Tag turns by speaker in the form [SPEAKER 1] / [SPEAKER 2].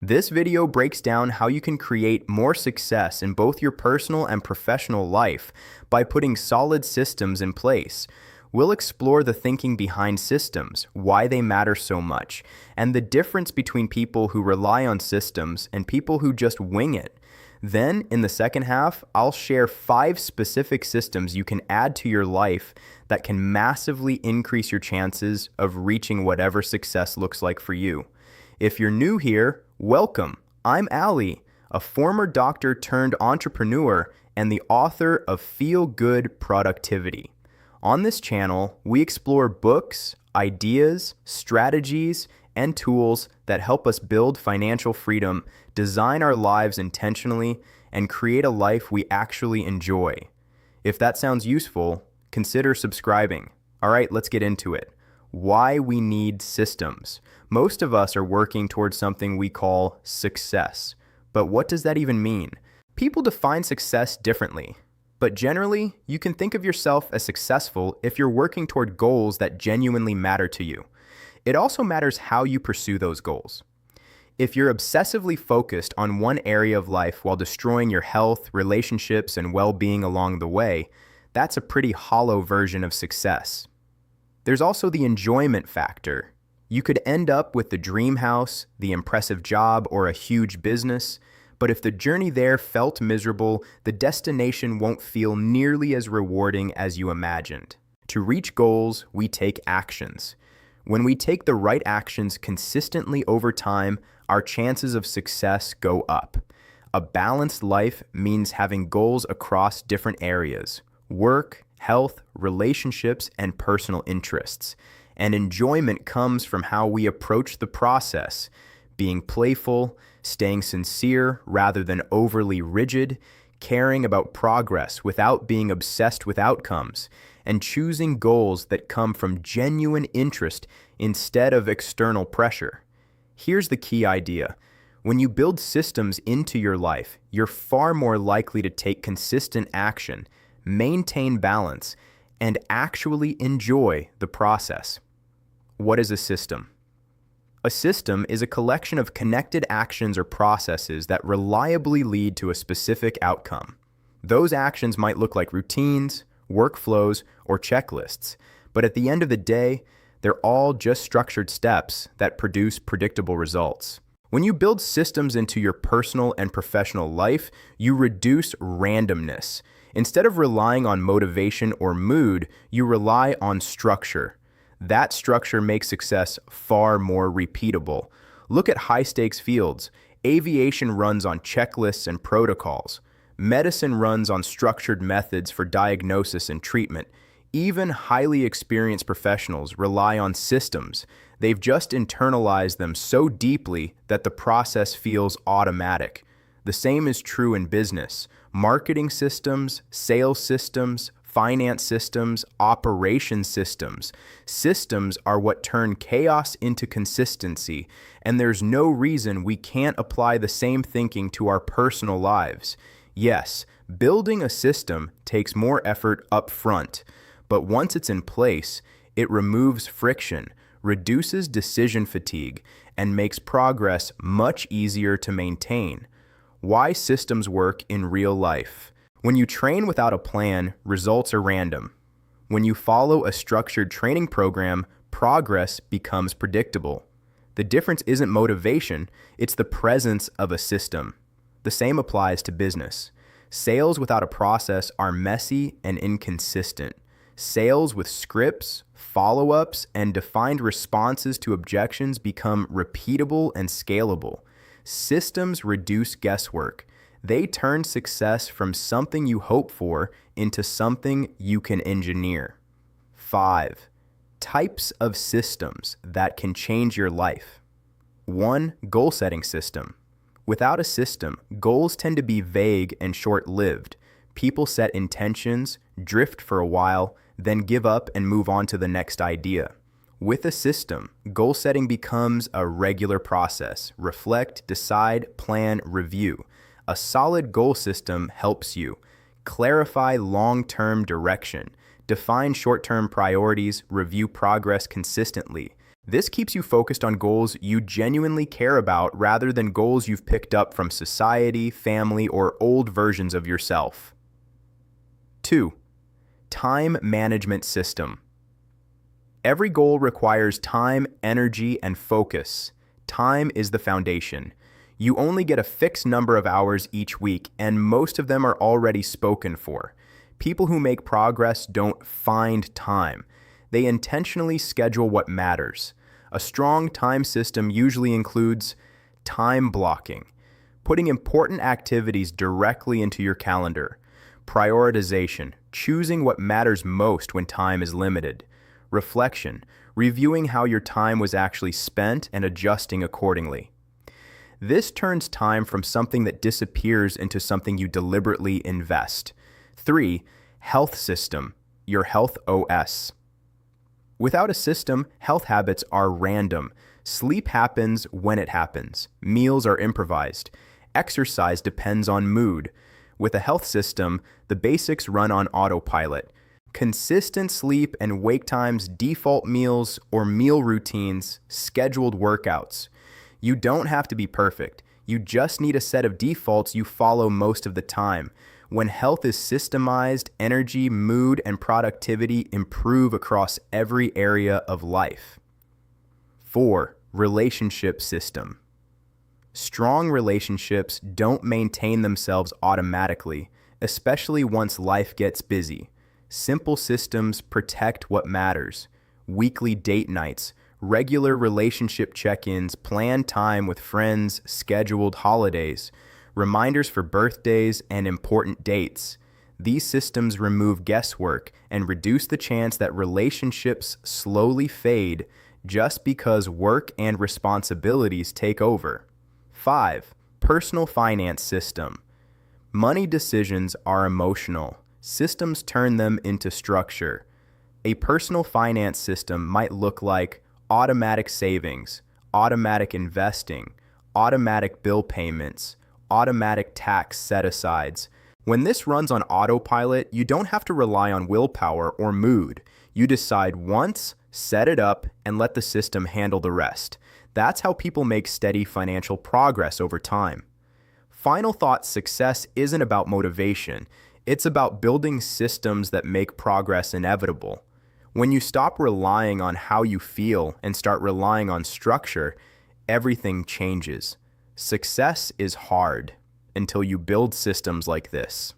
[SPEAKER 1] This video breaks down how you can create more success in both your personal and professional life by putting solid systems in place. We'll explore the thinking behind systems, why they matter so much, and the difference between people who rely on systems and people who just wing it. Then, in the second half, I'll share 5 specific systems you can add to your life that can massively increase your chances of reaching whatever success looks like for you. If you're new here, welcome. I'm Ali, a former doctor turned entrepreneur and the author of Feel Good Productivity. On this channel, we explore books, ideas, strategies, and tools that help us build financial freedom, design our lives intentionally, and create a life we actually enjoy. If that sounds useful, consider subscribing. All right, let's get into it. Why we need systems. Most of us are working towards something we call success. But what does that even mean? People define success differently. But generally, you can think of yourself as successful if you're working toward goals that genuinely matter to you. It also matters how you pursue those goals. If you're obsessively focused on one area of life while destroying your health, relationships, and well-being along the way, that's a pretty hollow version of success. There's also the enjoyment factor. You could end up with the dream house, the impressive job, or a huge business, but if the journey there felt miserable, the destination won't feel nearly as rewarding as you imagined. To reach goals, we take actions. When we take the right actions consistently over time, our chances of success go up. A balanced life means having goals across different areas: work, health, relationships, and personal interests. And enjoyment comes from how we approach the process, being playful, staying sincere rather than overly rigid, caring about progress without being obsessed with outcomes, and choosing goals that come from genuine interest instead of external pressure. Here's the key idea. When you build systems into your life, you're far more likely to take consistent action, maintain balance, and actually enjoy the process. What is a system? A system is a collection of connected actions or processes that reliably lead to a specific outcome. Those actions might look like routines, workflows, or checklists, but at the end of the day, they're all just structured steps that produce predictable results. When you build systems into your personal and professional life, you reduce randomness. Instead of relying on motivation or mood, you rely on structure. That structure makes success far more repeatable. Look at high-stakes fields. Aviation runs on checklists and protocols. Medicine runs on structured methods for diagnosis and treatment. Even highly experienced professionals rely on systems. They've just internalized them so deeply that the process feels automatic. The same is true in business. Marketing systems, sales systems, finance systems, operation systems. Systems are what turn chaos into consistency, and there's no reason we can't apply the same thinking to our personal lives. Yes, building a system takes more effort up front, but once it's in place, it removes friction, reduces decision fatigue, and makes progress much easier to maintain. Why systems work in real life? When you train without a plan, results are random. When you follow a structured training program, progress becomes predictable. The difference isn't motivation, it's the presence of a system. The same applies to business. Sales without a process are messy and inconsistent. Sales with scripts, follow-ups, and defined responses to objections become repeatable and scalable. Systems reduce guesswork. They turn success from something you hope for into something you can engineer. 5. Types of systems that can change your life. 1. Goal-setting system. Without a system, goals tend to be vague and short-lived. People set intentions, drift for a while, then give up and move on to the next idea. With a system, goal setting becomes a regular process. Reflect, decide, plan, review. A solid goal system helps you clarify long-term direction, define short-term priorities, review progress consistently, This keeps you focused on goals you genuinely care about rather than goals you've picked up from society, family, or old versions of yourself. 2. Time management system. Every goal requires time, energy, and focus. Time is the foundation. You only get a fixed number of hours each week, and most of them are already spoken for. People who make progress don't find time. They intentionally schedule what matters. A strong time system usually includes time blocking, putting important activities directly into your calendar, prioritization, choosing what matters most when time is limited, reflection, reviewing how your time was actually spent and adjusting accordingly. This turns time from something that disappears into something you deliberately invest. 3. Health system, your health OS. Without a system, health habits are random. Sleep happens when it happens. Meals are improvised. Exercise depends on mood. With a health system, the basics run on autopilot. Consistent sleep and wake times, default meals or meal routines, scheduled workouts. You don't have to be perfect. You just need a set of defaults you follow most of the time. When health is systemized, energy, mood, and productivity improve across every area of life. 4. Relationship system. Strong relationships don't maintain themselves automatically, especially once life gets busy. Simple systems protect what matters. Weekly date nights, regular relationship check-ins, planned time with friends, scheduled holidays, reminders for birthdays and important dates. These systems remove guesswork and reduce the chance that relationships slowly fade just because work and responsibilities take over. 5. Personal finance system. Money decisions are emotional. Systems turn them into structure. A personal finance system might look like automatic savings, automatic investing, automatic bill payments, automatic tax set-asides. When this runs on autopilot, you don't have to rely on willpower or mood. You decide once, set it up, and let the system handle the rest. That's how people make steady financial progress over time. Final thought: success isn't about motivation. It's about building systems that make progress inevitable. When you stop relying on how you feel and start relying on structure, everything changes. Success is hard until you build systems like this.